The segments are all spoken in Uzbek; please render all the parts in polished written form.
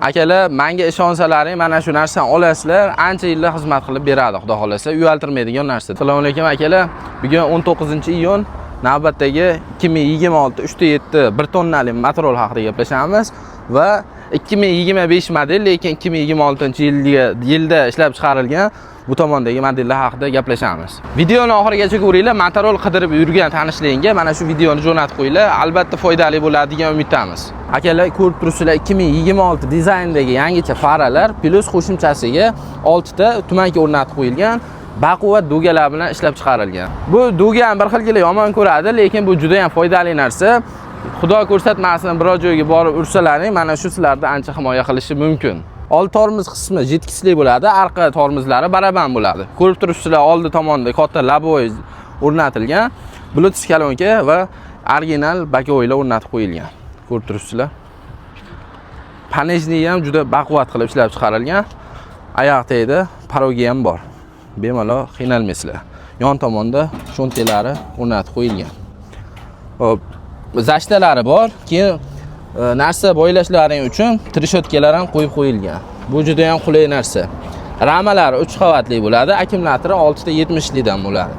Akalar, menga ishonsalaring, mana shu narsani olasizlar, ancha yillar xizmat qilib beradi, xudo xolasa. Uyaltirmaydigan narsa. Assalomu alaykum akalar. Bugun 19-iyun navbatdagi 2026 3.7 1 tonnalik motorol haqida gaplashamiz va 2025 model, lekin 2026-yilda ishlab chiqarilgan bu tomondagi modellar haqida gaplashamiz. Videoni oxirigacha ko'ringlar. Motorol qidirib yurgan tanishlaringga mana shu videoni jo'natib qo'yinglar. Albatta foydali bo'ladi degan umiddamiz. Akalar, ko'rib turibsizlar, 2026 dizayndagi yangicha faralar plus qo'shimchasiga 6 ta tumanga o'rnatib qo'yilgan. Baquvvat do'galar bilan ishlab chiqarilgan. Bu do'ga ham bir xilgina yomon ko'radi, lekin bu juda ham foydali narsa. Xudo ko'rsatmasin, biror joyga borib ursalaring, mana shu sizlarni ancha himoya qilishi mumkin. Old tormoz qismi jitkisli bo'ladi, orqa tormozlari baraban bo'ladi. Ko'rib turibsizlar, oldi tomonda katta laboy o'rnatilgan, Bluetooth kolonka va original bakoylar o'rnatib qo'yilgan. Ko'rib turibsizlar. Panejni ham juda baquvvat qilib ishlab chiqarilgan. Oyoq tagida parogi ham bor. Bemalol qiynalmaysizlar. Yon tomonda sho'ntelari o'rnatib qo'yilgan. Hop, zashtalari bor. Keyin narsa bo'ylashlaring uchun trishotkalar ham qo'yib qo'yilgan. Bu juda ham qulay narsa. Ramalari 3 qavatli bo'ladi, akkumulyatori 6 ta 70 dan bo'ladi.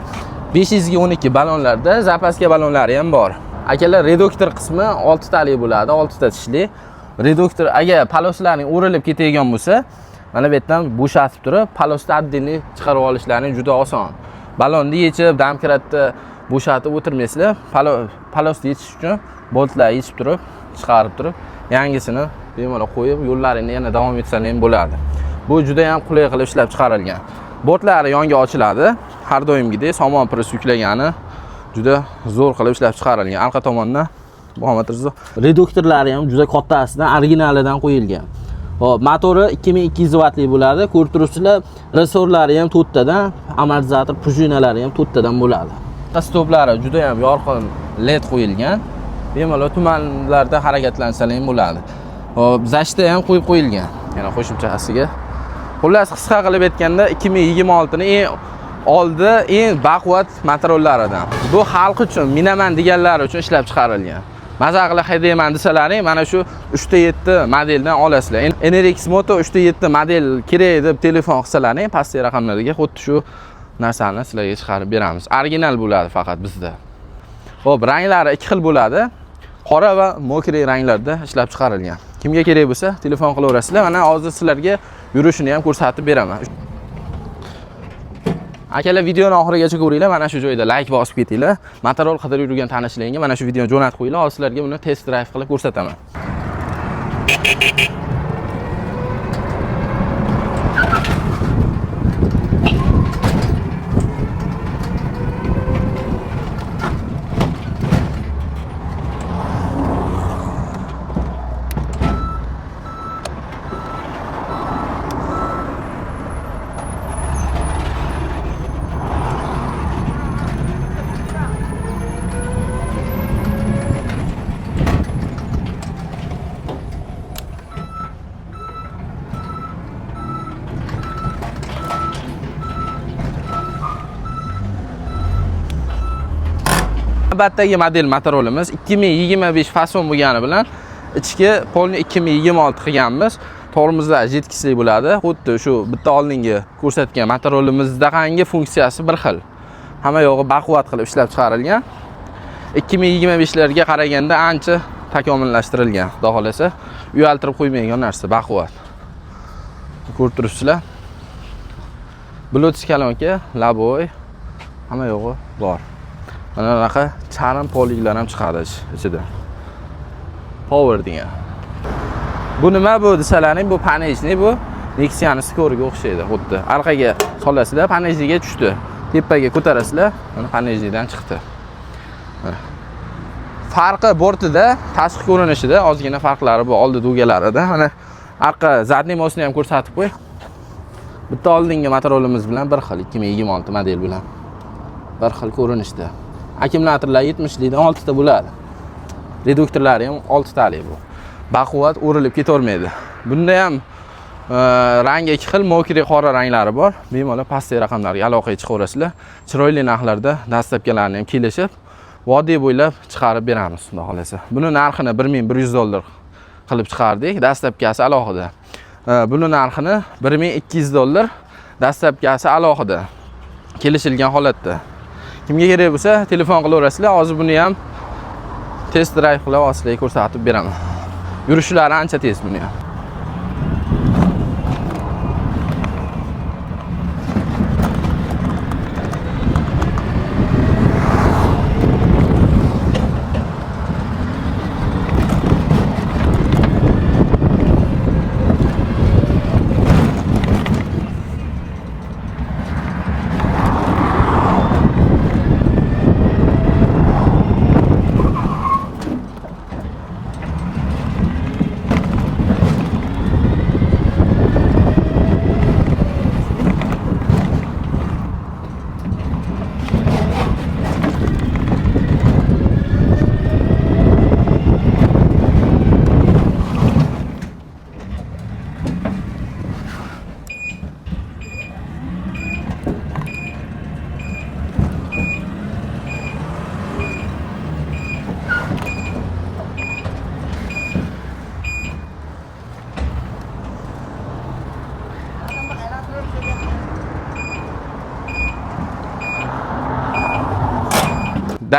500 ga 12 ballonlarda zapaska ballonlari ham bor. Akalar, reduktor qismi 6 talik bo'ladi, 6 ta tishli. Reduktor agar paloslarning o'rilib ketadigan bo'lsa, mana bu yerdan bo'shatib turib, palosni addini chiqarib olishlaring juda oson. Ballonni yechib, damkiratda bo'shatib o'tirmaysizlar. Palosni yechish uchun boltlar yechib turib, chiqarib turib, yangisini bemalol qo'yib, yo'llaringni yana davom etsang ham bo'ladi. Bu juda ham qulay qilib ishlab chiqarilgan. Bortlari yonga ochiladi. Har doimgidek somon pris yuklagani juda zo'r qilib ishlab chiqarilgan. Orqa tomondan reduktorlari ham juda kattasidan, originalidan qo'yilgan. Hop, motori 2200 vattli bo'ladi. Ko'rib turibsizlar, resorlari ham 4 tadan, amortizator prujinalari ham 4 tadan bo'ladi. Stoplari juda ham yorqin LED qo'yilgan. Bemalol tumanlarda harakatlansalar ham bo'ladi. Hop, zashta ham qo'yib qo'yilgan. Yana qo'shimchasiga. Xullas, qisqa qilib aytganda 2026 ni eng baquvvat motorollaridan. Bu xalq uchun, minaman deganlar uchun ishlab chiqarilgan. Maza qilib haydayman desalaring, mana shu 3.7 modeldan olasizlar. NRX Moto 3.7 model kerak deb telefon qilsalaring, pastki raqamlarga xuddi shu narsani sizlarga chiqarib beramiz. Original bo'ladi faqat bizda. Xo'p, ranglari 2 xil bo'ladi. Qora va mokriy ranglarda ishlab chiqarilgan. Kimga kerak bo'lsa, telefon qilaverasizlar. Mana hozir sizlarga yurishini ham ko'rsatib beraman. Akalar, videoni oxirigacha ko'ringlar. Mana shu joyda like bosib ketinglar. Motorol qidirib yurgan tanishlaringga mana shu videoni jo'natib qo'yinglar. Hozir sizlarga buni test drive qilib ko'rsataman. Navbatdagi model motorolimiz 2025 fason bo'lgani bilan ichki polni 2026 qilganmiz. Tormozlar jitkisli bo'ladi. Xuddi shu bitta oldingi ko'rsatgan motorolimizda qangi funksiyasi bir xil. Hamma yog'i baquvvat qilib ishlab chiqarilgan. 2025 larga qaraganda ancha takomillashtirilgan. Xudo xolasa, uyaltirib qo'ymaydigan narsa, baquvvat. Ko'rib turibsizlar. Bluetooth kolonka, laboy, hamma yog'i bor. Mana bunaqa charm poliklar ham chiqadi ichida. Power degan. Bu nima bu desalaring, bu panejni, bu Nexia'ning Scorpiga o'xshaydi, xuddi. Orqaga solasizlar, panejga tushdi. Tepaga ko'tarasizlar, mana panejdan chiqdi. Farqi bortida, tashqi ko'rinishida ozgina farqlari bor, oldi do'galarida. Mana orqa zadniy mosni ham ko'rsatib qo'y. Bitta oldingi motorolimiz bilan bir xil, 2026 model bilan. Bir xil ko'rinishda. Akkumulyatorlar 70 dan 6 ta bo'ladi. Reduktorlari ham 6 talik bu. Baquvvat o'rilib ketavermaydi. Bunda ham rangi 2 xil, mokriy qora ranglari bor. Bemalol pastki raqamlarga aloqaga chiqaverasizlar. Chiroyli narxlarda dastlabkilarni ham kelishib, vodiy bo'ylab chiqarib beramiz, xudo xolasa. Buni narxini $1100 qilib chiqardik. Dastlabkasi alohida. Buni narxini $1200, dastlabkasi alohida. Kelishilgan holatda. Kimga kerak bo'lsa, telefon qilaverasizlar. Hozir buni ham test drive qilib sizlarga ko'rsatib beraman. Yurishlari ancha tez buni ham.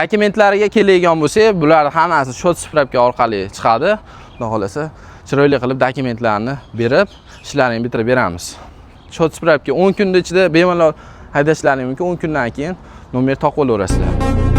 Dokumentlariga keladigan bo'lsak, bular hammasi shot spravka orqali chiqadi. Xudo xolasa, chiroyli qilib dokumentlarni berib, ishlarini bitirib beramiz. Shot spravka 10 kun ichida bemalol haydashlaring mumkin. 10 kundan keyin nomer topib olasizlar.